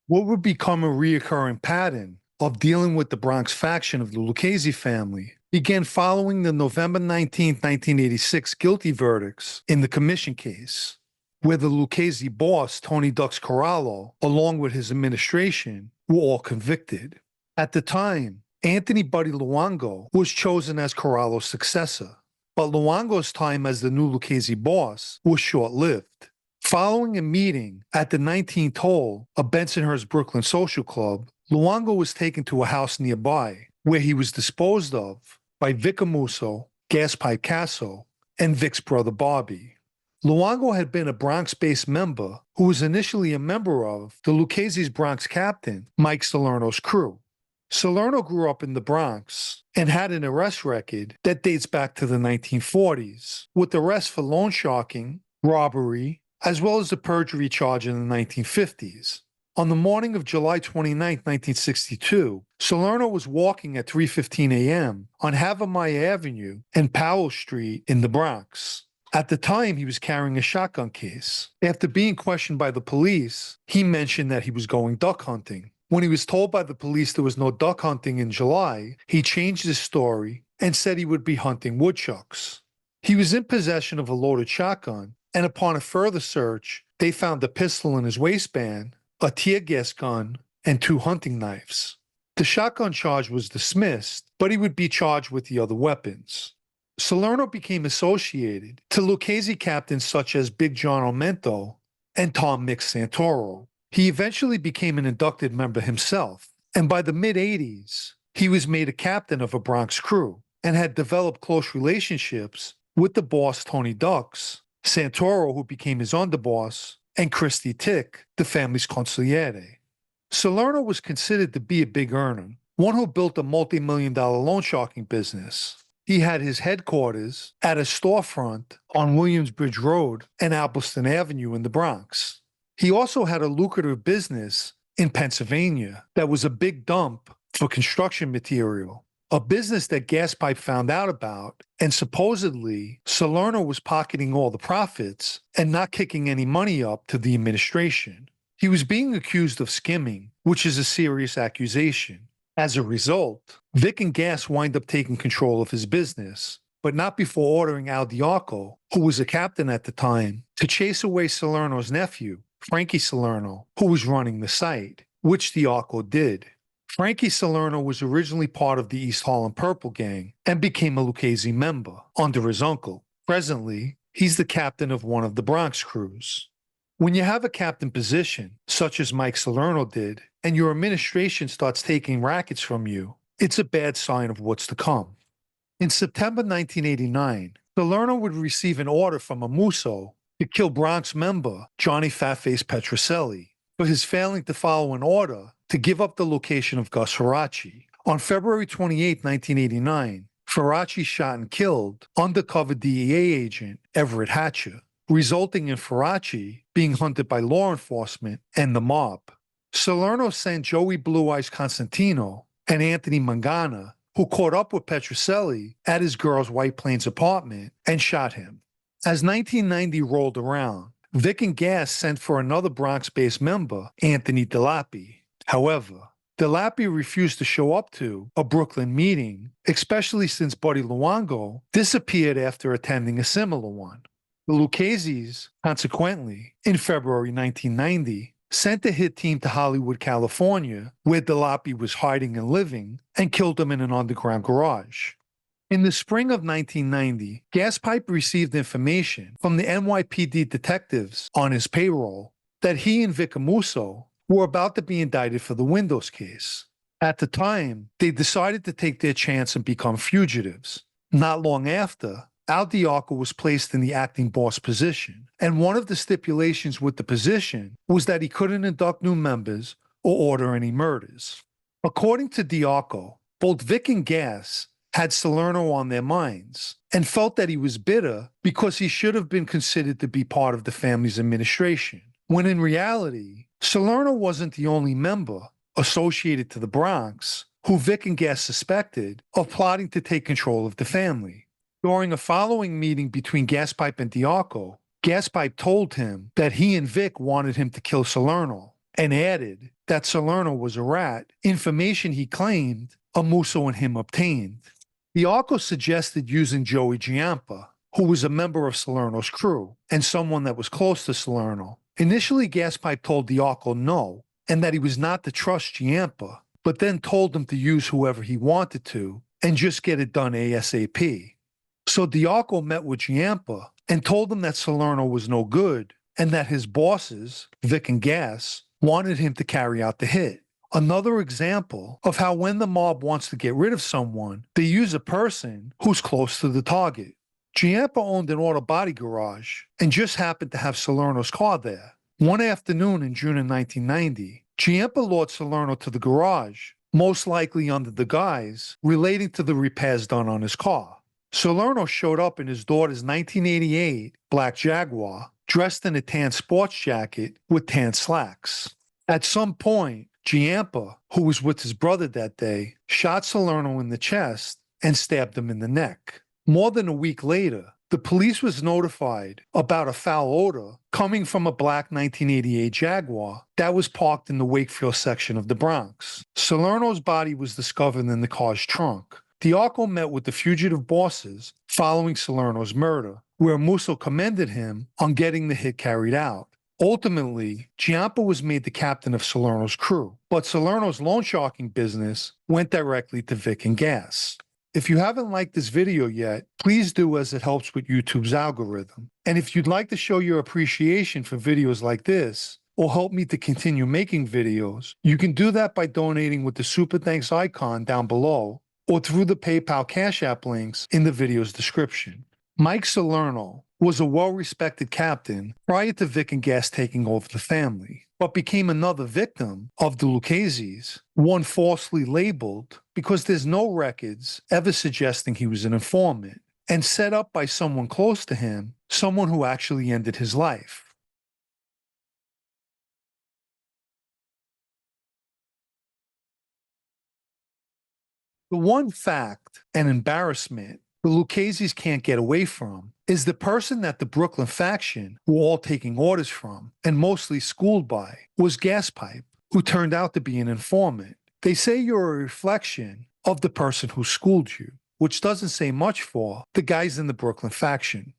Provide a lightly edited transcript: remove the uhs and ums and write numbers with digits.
What would become a reoccurring pattern of dealing with the Bronx faction of the Lucchese family began following the November 19, 1986 guilty verdicts in the commission case, where the Lucchese boss, Tony Ducks Corallo, along with his administration, were all convicted. At the time, Anthony Buddy Luongo was chosen as Corallo's successor, but Luongo's time as the new Lucchese boss was short-lived. Following a meeting at the 19th hole of Bensonhurst Brooklyn Social Club, Luongo was taken to a house nearby, where he was disposed of by Vic Amuso, Gaspipe Casso, and Vic's brother Bobby. Luongo had been a Bronx-based member who was initially a member of the Lucchese's Bronx captain, Mike Salerno's crew. Salerno grew up in the Bronx and had an arrest record that dates back to the 1940s, with arrests for loan sharking, robbery, as well as the perjury charge in the 1950s. On the morning of July 29, 1962, Salerno was walking at 3:15 a.m. on Havemeyer Avenue and Powell Street in the Bronx. At the time, he was carrying a shotgun case. After being questioned by the police, he mentioned that he was going duck hunting. When he was told by the police there was no duck hunting in July, he changed his story and said he would be hunting woodchucks. He was in possession of a loaded shotgun, and upon a further search, they found a pistol in his waistband, a tear gas gun, and 2 hunting knives. The shotgun charge was dismissed, but he would be charged with the other weapons. Salerno became associated to Lucchese captains such as Big John Omento and Tom Mick Santoro. He eventually became an inducted member himself, and by the mid-'80s, he was made a captain of a Bronx crew and had developed close relationships with the boss Tony Ducks, Santoro, who became his underboss, and Christy Tick, the family's consigliere. Salerno was considered to be a big earner, one who built a multi-million-dollar loan sharking business. He had his headquarters at a storefront on Williamsbridge Road and Albleston Avenue in the Bronx. He also had a lucrative business in Pennsylvania that was a big dump for construction material, a business that Gaspipe found out about, and supposedly Salerno was pocketing all the profits and not kicking any money up to the administration. He was being accused of skimming, which is a serious accusation. As a result, Vic and Gas wind up taking control of his business, but not before ordering Al Diaco, who was a captain at the time, to chase away Salerno's nephew, Frankie Salerno, who was running the site, which Diaco did. Frankie Salerno was originally part of the East Harlem Purple Gang and became a Lucchese member under his uncle. Presently, he's the captain of one of the Bronx crews. When you have a captain position, such as Mike Salerno did, and your administration starts taking rackets from you, it's a bad sign of what's to come. In September 1989, Salerno would receive an order from Amuso to kill Bronx member Johnny Fatface Petroselli for his failing to follow an order to give up the location of Gus Faraci. On February 28, 1989, Faraci shot and killed undercover DEA agent Everett Hatcher, resulting in Faraci being hunted by law enforcement and the mob. Salerno sent Joey Blue Eyes Constantino and Anthony Mangana, who caught up with Petroselli at his girl's White Plains apartment and shot him. As 1990 rolled around, Vic and Gas sent for another Bronx-based member, Anthony DeLappy. However, DeLappy refused to show up to a Brooklyn meeting, especially since Buddy Luongo disappeared after attending a similar one. The Luccheses, consequently, in February 1990, sent a hit team to Hollywood, California, where DeLappy was hiding and living, and killed him in an underground garage. In the spring of 1990, Gaspipe received information from the NYPD detectives on his payroll that he and Vic Amuso were about to be indicted for the Windows case. At the time, they decided to take their chance and become fugitives. Not long after, Al Diaco was placed in the acting boss position, and one of the stipulations with the position was that he couldn't induct new members or order any murders. According to Diaco, both Vic and Gas had Salerno on their minds and felt that he was bitter because he should have been considered to be part of the family's administration, when in reality, Salerno wasn't the only member associated to the Bronx who Vic and Gas suspected of plotting to take control of the family. During a following meeting between Gaspipe and Diaco, Gaspipe told him that he and Vic wanted him to kill Salerno and added that Salerno was a rat, information he claimed Amuso and him obtained. Diaco suggested using Joey Giampa, who was a member of Salerno's crew and someone that was close to Salerno. Initially, Gaspipe told Diaco no, and that he was not to trust Giampa, but then told him to use whoever he wanted to and just get it done ASAP. So Diaco met with Giampa and told him that Salerno was no good and that his bosses, Vic and Gas, wanted him to carry out the hit. Another example of how when the mob wants to get rid of someone, they use a person who's close to the target. Giampa owned an auto body garage and just happened to have Salerno's car there. One afternoon in June of 1990, Giampa lured Salerno to the garage, most likely under the guise relating to the repairs done on his car. Salerno showed up in his daughter's 1988 black Jaguar, dressed in a tan sports jacket with tan slacks. At some point, Giampa, who was with his brother that day, shot Salerno in the chest and stabbed him in the neck. More than a week later, the police was notified about a foul odor coming from a black 1988 Jaguar that was parked in the Wakefield section of the Bronx. Salerno's body was discovered in the car's trunk. Diaco met with the fugitive bosses following Salerno's murder, where Musso commended him on getting the hit carried out. Ultimately, Giampa was made the captain of Salerno's crew, but Salerno's loan sharking business went directly to Vic and Gas. If you haven't liked this video yet, please do, as it helps with YouTube's algorithm. And if you'd like to show your appreciation for videos like this, or help me to continue making videos, you can do that by donating with the Super Thanks icon down below, or through the PayPal Cash App links in the video's description. Mike Salerno was a well-respected captain prior to Vic and Gas taking over the family, but became another victim of the Lucchese's, one falsely labeled because there's no records ever suggesting he was an informant, and set up by someone close to him, someone who actually ended his life. The one fact and embarrassment the Lucchese's can't get away from is the person that the Brooklyn faction were all taking orders from, and mostly schooled by, was Gaspipe, who turned out to be an informant. They say you're a reflection of the person who schooled you, which doesn't say much for the guys in the Brooklyn faction.